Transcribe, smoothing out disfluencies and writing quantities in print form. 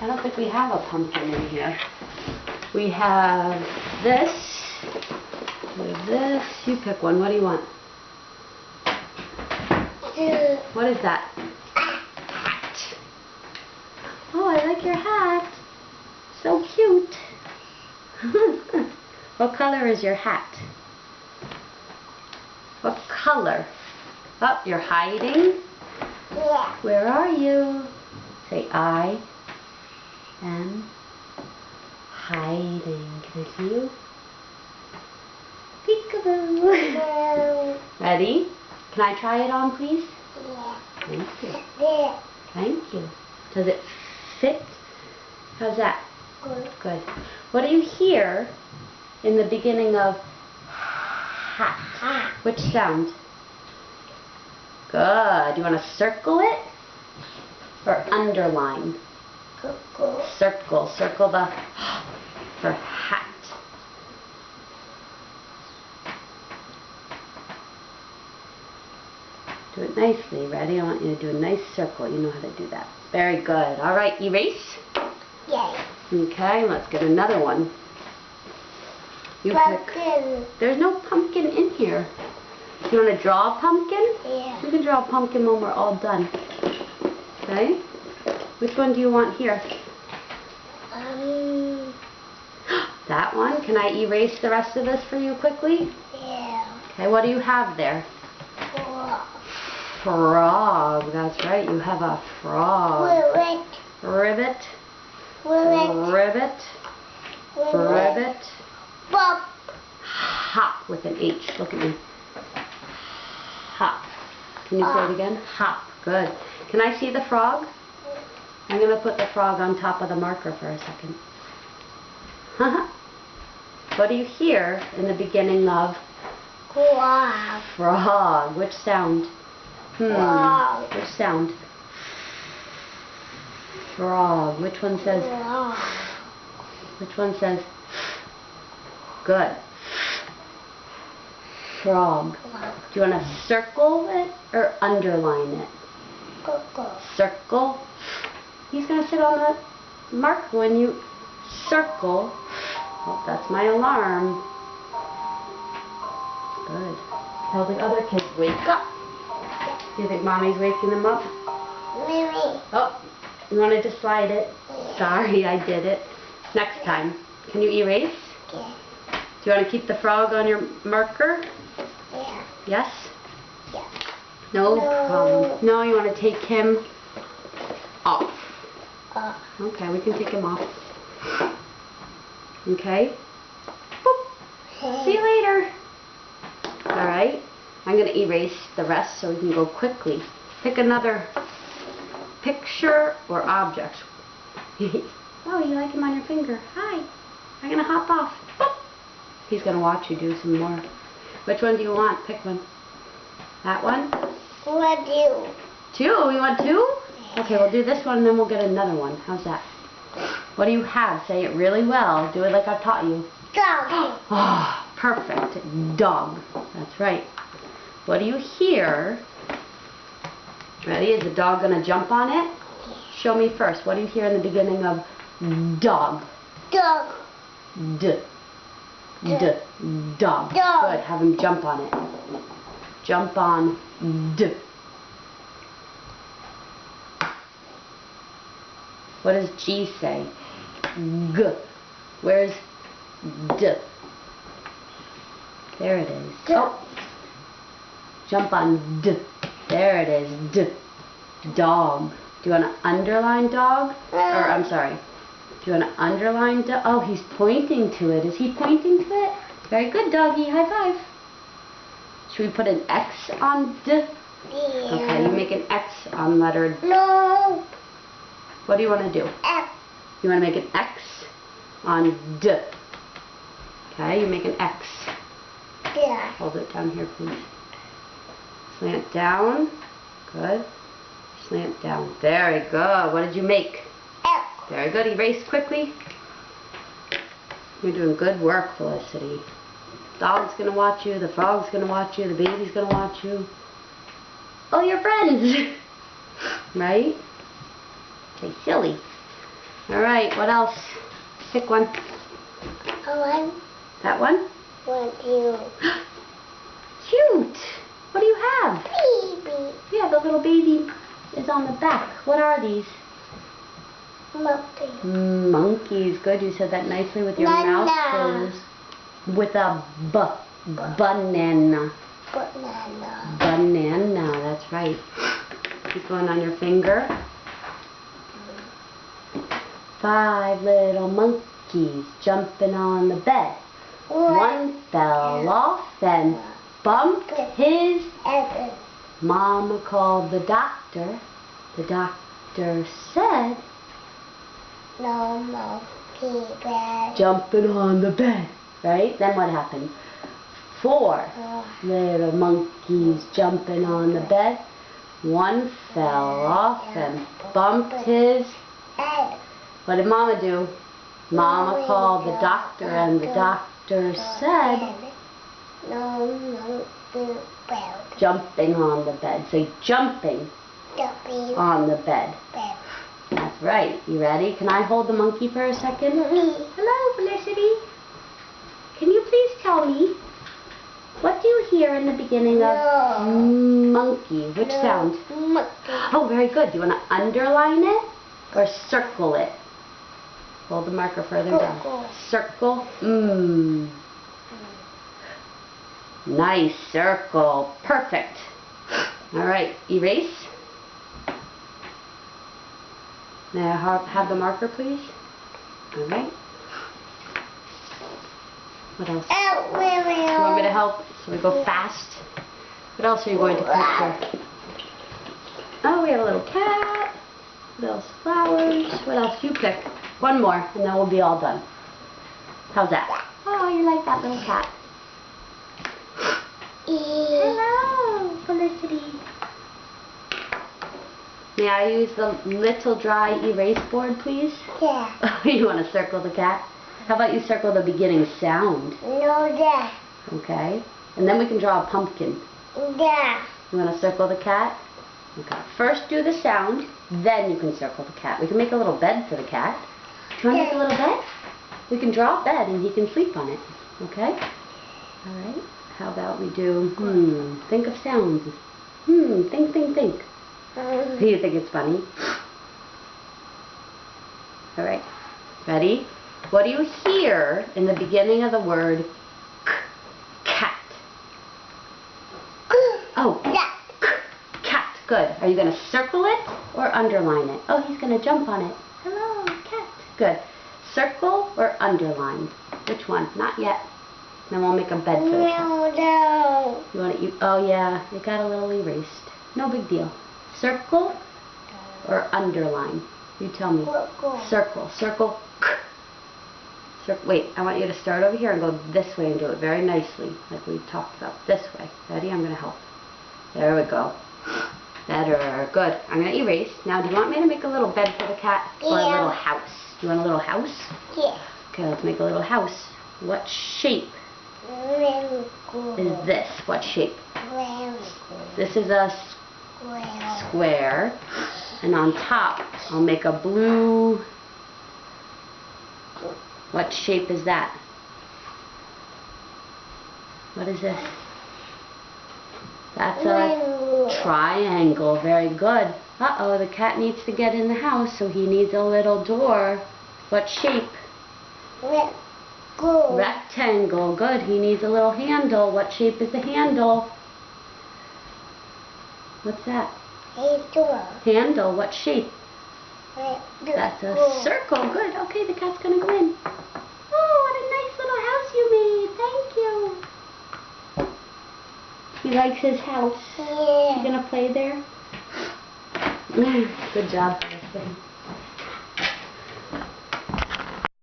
I don't think we have a pumpkin in here. We have this. We have this. You pick one. What do you want? What is that? Hat. Oh, I like your hat. So cute. What color is your hat? What color? Oh, you're hiding? Yeah. Where are you? Say I am hiding. Can I see you? Peekaboo. Ready? Can I try it on, please? Yeah. Thank you. Yeah. Thank you. Does it fit? How's that? Good. Good. What do you hear in the beginning of hat? Which sound? Good. You want to circle it or underline? Go. Circle. Circle the for hat. Do it nicely. Ready? I want you to do a nice circle. You know how to do that. Very good. All right. Erase. Yay. Okay. Let's get another one. You pick. Pumpkin. There's no pumpkin in here. You want to draw a pumpkin? Yeah. We can draw a pumpkin when we're all done. Okay? Which one do you want here? That one? Can I erase the rest of this for you quickly? Yeah. Okay, what do you have there? Frog. Frog. That's right, you have a frog. Ribbit. Ribbit. Ribbit. Ribbit. Ribbit. Bop. Hop with an H. Look at me. Hop. Can you say it again? Hop. Good. Can I see the frog? I'm going to put the frog on top of the marker for a second. What do you hear in the beginning of Frog. frog? Which sound? Frog. Which sound? Frog. Which one says? Frog. Which one says? Good. Frog. Do you want to circle it or underline it? Go. Circle. He's going to sit on the mark when you circle. Oh, that's my alarm. Good. Tell the other kids, wake up. Do you think Mommy's waking them up? Mimi. Oh, you wanted to slide it? Sorry, I did it. Next time. Can you erase? Yeah. Do you want to keep the frog on your marker? Yeah. Yes? Yeah. No No. problem. No, you want to take him off. Okay. We can take him off. Okay? Boop. See you later. Alright, I'm going to erase the rest so we can go quickly. Pick another picture or object. Oh, you like him on your finger. Hi. I'm going to hop off. Boop. He's going to watch you do some more. Which one do you want? Pick one. That one? What do you? Two? You want two? Okay, we'll do this one and then we'll get another one. How's that? What do you have? Say it really well. Do it like I've taught you. Dog. Oh, perfect. Dog. That's right. What do you hear? Ready? Is the dog going to jump on it? Show me first. What do you hear in the beginning of dog? Dog. D. D. Dog. Dog. Good. Have him jump on it. Jump on D. What does G say? G. Where's D? There it is. D. Oh. Jump on D. There it is. D. Dog. Do you want to underline dog? Or, I'm sorry. Do you want to underline dog? Oh, he's pointing to it. Is he pointing to it? Very good, doggy. High five. Should we put an X on D? Yeah. Okay, you make an X on letter D. No. What do you want to do? F. You want to make an X on D. Okay, you make an X. Yeah. Hold it down here, please. Slant down. Good. Slant down. Very good. What did you make? F. Very good. Erase quickly. You're doing good work, Felicity. Dog's going to watch you. The frog's going to watch you. The baby's going to watch you. All your friends. Right? Okay, silly. All right, what else? Pick one. One. That one? One, two. Cute. What do you have? Baby. Yeah, the little baby is on the back. What are these? Monkey. Monkeys. Good, you said that nicely with your mouth Banana. closed. With a banana. Banana. Banana, that's right. Keep going on your finger. 5 little monkeys jumping on the bed. One fell off and bumped his Head. Mama called the doctor. The doctor said, No monkey bed. jumping on the bed. Right? Then what happened? 4 little monkeys jumping on the bed. One fell off and bumped his. Head. What did Mama do? Mama called the doctor and the doctor said, No monkey bed. jumping on the bed. Say jumping Jumping on the bed. bed. That's right. You ready? Can I hold the monkey for a second? Hello, Felicity. Can you please tell me, what do you hear in the beginning of monkey? Which sound? Monkey. Oh, very good. Do you want to underline it or circle it? Hold the marker further down. Circle. Nice circle. Perfect. All right. Erase. May I have the marker, please? All right. What else? Do you want me to help? So we go fast. What else are you going to picture? Oh, we have a little cat. What else? Flowers. What else? You pick. One more, and then we'll be all done. How's that? Oh, you like that little cat. Hello, Felicity. May I use the little dry erase board, please? Yeah. You want to circle the cat? How about you circle the beginning sound? No, yeah. Okay. And then we can draw a pumpkin. Yeah. You want to circle the cat? Okay. First do the sound, then you can circle the cat. We can make a little bed for the cat. Do you want to make a little bed? We can draw a bed and he can sleep on it. Okay? All right. How about we do, think of sounds. Think. Do you think it's funny? All right. Ready? What do you hear in the beginning of the word cat? Oh, cat. Good. Are you going to circle it or underline it? Oh, he's going to jump on it. Hello, cat. Good. Circle or underline? Which one? Not yet. Then we'll make a bed for the cat. No. You want to? Oh yeah, it got a little erased. No big deal. Circle or underline? You tell me. Circle. Circle. Wait, I want you to start over here and go this way and do it very nicely, like we talked about. This way. Ready? I'm going to help. There we go. Better. Good. I'm going to erase. Now, do you want me to make a little bed for the cat or a little house? Do you want a little house? Yeah. Okay, let's make a little house. What shape is this? What shape? This is a square. And on top, I'll make a blue. What shape is that? What is this? That's a triangle. Very good. Uh-oh, the cat needs to get in the house, so he needs a little door. What shape? Rectangle. Good. He needs a little handle. What shape is the handle? What's that? Handle. What shape? That's a circle. Good. Okay, the cat's going to go in. Oh, what a nice little house you made. Thank you. He likes his house. Yeah. You going to play there? Good job, Felicity.